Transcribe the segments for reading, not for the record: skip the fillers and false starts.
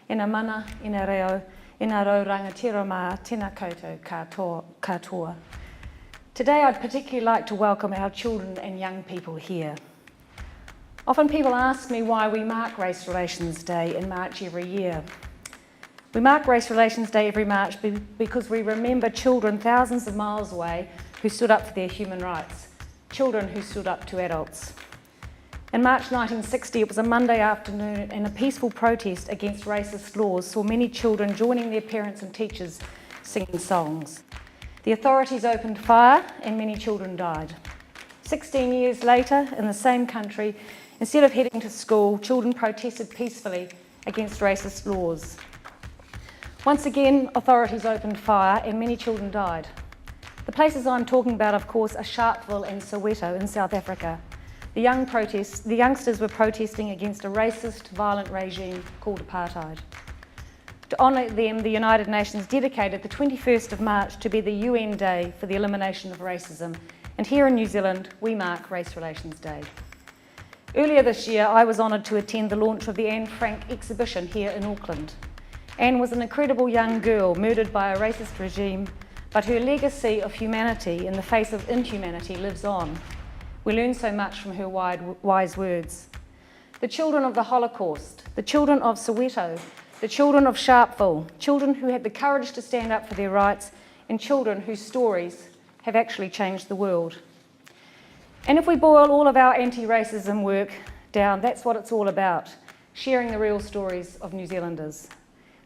ina mana, ina reo, ina rau rangatira mā, tēnā koutou katoa. Today I'd particularly like to welcome our children and young people here. Often people ask me why we mark Race Relations Day in March every year. We mark Race Relations Day every March because we remember children thousands of miles away who stood up for their human rights, children who stood up to adults. In March 1960, it was a Monday afternoon, and a peaceful protest against racist laws saw many children joining their parents and teachers singing songs. The authorities opened fire and many children died. 16 years later, in the same country, instead of heading to school, children protested peacefully against racist laws. Once again, authorities opened fire and many children died. The places I'm talking about, of course, are Sharpeville and Soweto in South Africa. The youngsters were protesting against a racist, violent regime called apartheid. To honour them, the United Nations dedicated the 21st of March to be the UN Day for the elimination of racism, and here in New Zealand, we mark Race Relations Day. Earlier this year, I was honoured to attend the launch of the Anne Frank exhibition here in Auckland. Anne was an incredible young girl murdered by a racist regime, but her legacy of humanity in the face of inhumanity lives on. We learn so much from her wise words. The children of the Holocaust, the children of Soweto, the children of Sharpeville, children who had the courage to stand up for their rights, and children whose stories have actually changed the world. And if we boil all of our anti-racism work down, that's what it's all about, sharing the real stories of New Zealanders,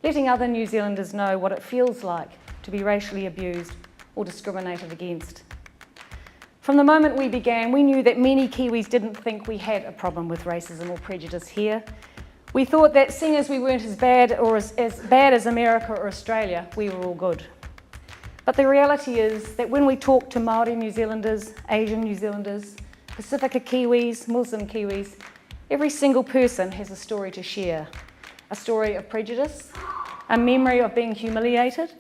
letting other New Zealanders know what it feels like to be racially abused or discriminated against. From the moment we began, we knew that many Kiwis didn't think we had a problem with racism or prejudice here. We thought that seeing as we weren't as bad as America or Australia, we were all good. But the reality is that when we talk to Māori New Zealanders, Asian New Zealanders, Pacifica Kiwis, Muslim Kiwis, every single person has a story to share. A story of prejudice, a memory of being humiliated,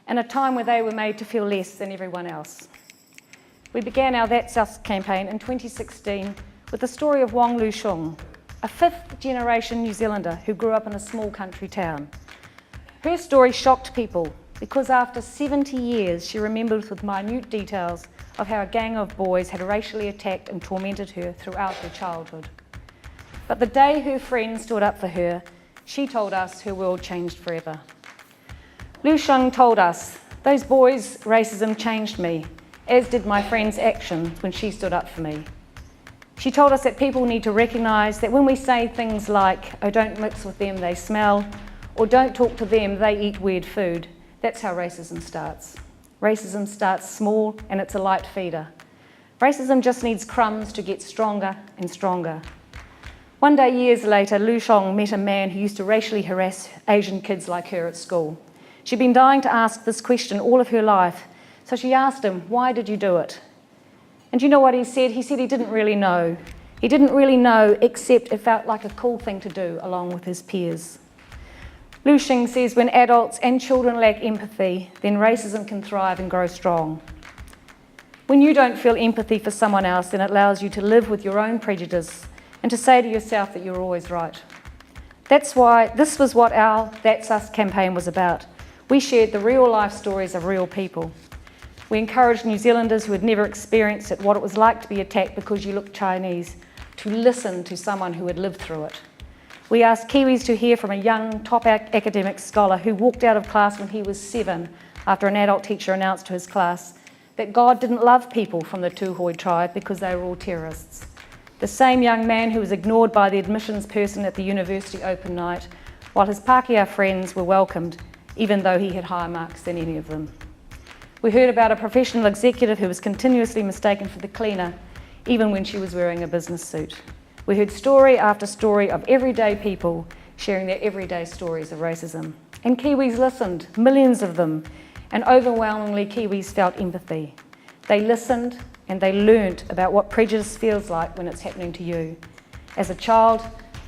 and a time where they were made to feel less than everyone else. We began our That's Us campaign in 2016 with the story of Wong Lu Shung, a fifth-generation New Zealander who grew up in a small country town. Her story shocked people because after 70 years she remembered with minute details of how a gang of boys had racially attacked and tormented her throughout her childhood. But the day her friends stood up for her, she told us her world changed forever. Lu Shung told us, "Those boys' racism changed me, as did my friend's actions when she stood up for me." She told us that people need to recognise that when we say things like, "Oh, don't mix with them, they smell," or "Don't talk to them, they eat weird food," that's how racism starts. Racism starts small and it's a light feeder. Racism just needs crumbs to get stronger and stronger. One day, years later, Lu Shung met a man who used to racially harass Asian kids like her at school. She'd been dying to ask this question all of her life, so she asked him, "Why did you do it?" And you know what he said? He said he didn't really know. He didn't really know, except it felt like a cool thing to do along with his peers. Lu Shung says when adults and children lack empathy, then racism can thrive and grow strong. When you don't feel empathy for someone else, then it allows you to live with your own prejudice and to say to yourself that you're always right. That's why this was what our That's Us campaign was about. We shared the real life stories of real people. We encouraged New Zealanders who had never experienced it, what it was like to be attacked because you looked Chinese, to listen to someone who had lived through it. We asked Kiwis to hear from a young top academic scholar who walked out of class when he was 7 after an adult teacher announced to his class that God didn't love people from the Tūhoe tribe because they were all terrorists. The same young man who was ignored by the admissions person at the university open night, while his Pākehā friends were welcomed, even though he had higher marks than any of them. We heard about a professional executive who was continuously mistaken for the cleaner, even when she was wearing a business suit. We heard story after story of everyday people sharing their everyday stories of racism. And Kiwis listened, millions of them, and overwhelmingly Kiwis felt empathy. They listened and they learnt about what prejudice feels like when it's happening to you, as a child,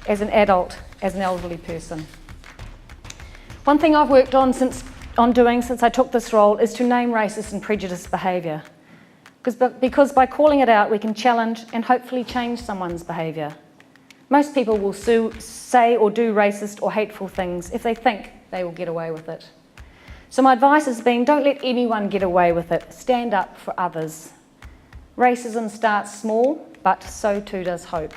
as an adult, as an elderly person. One thing I've worked on since I took this role is to name racist and prejudiced behaviour. Because by calling it out, we can challenge and hopefully change someone's behaviour. Most people will say or do racist or hateful things if they think they will get away with it. So my advice has been, don't let anyone get away with it. Stand up for others. Racism starts small, but so too does hope.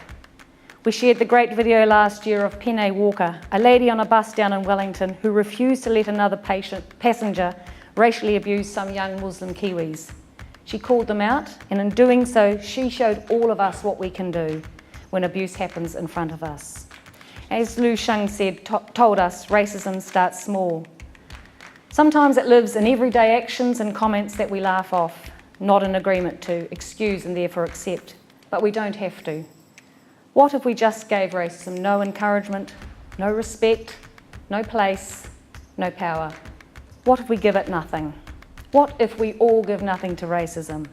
We shared the great video last year of Pene Walker, a lady on a bus down in Wellington who refused to let another passenger racially abuse some young Muslim Kiwis. She called them out, and in doing so, she showed all of us what we can do when abuse happens in front of us. As Lu Sheng told us, racism starts small. Sometimes it lives in everyday actions and comments that we laugh off, not in agreement to, excuse and therefore accept, but we don't have to. What if we just gave racism no encouragement, no respect, no place, no power? What if we give it nothing? What if we all give nothing to racism?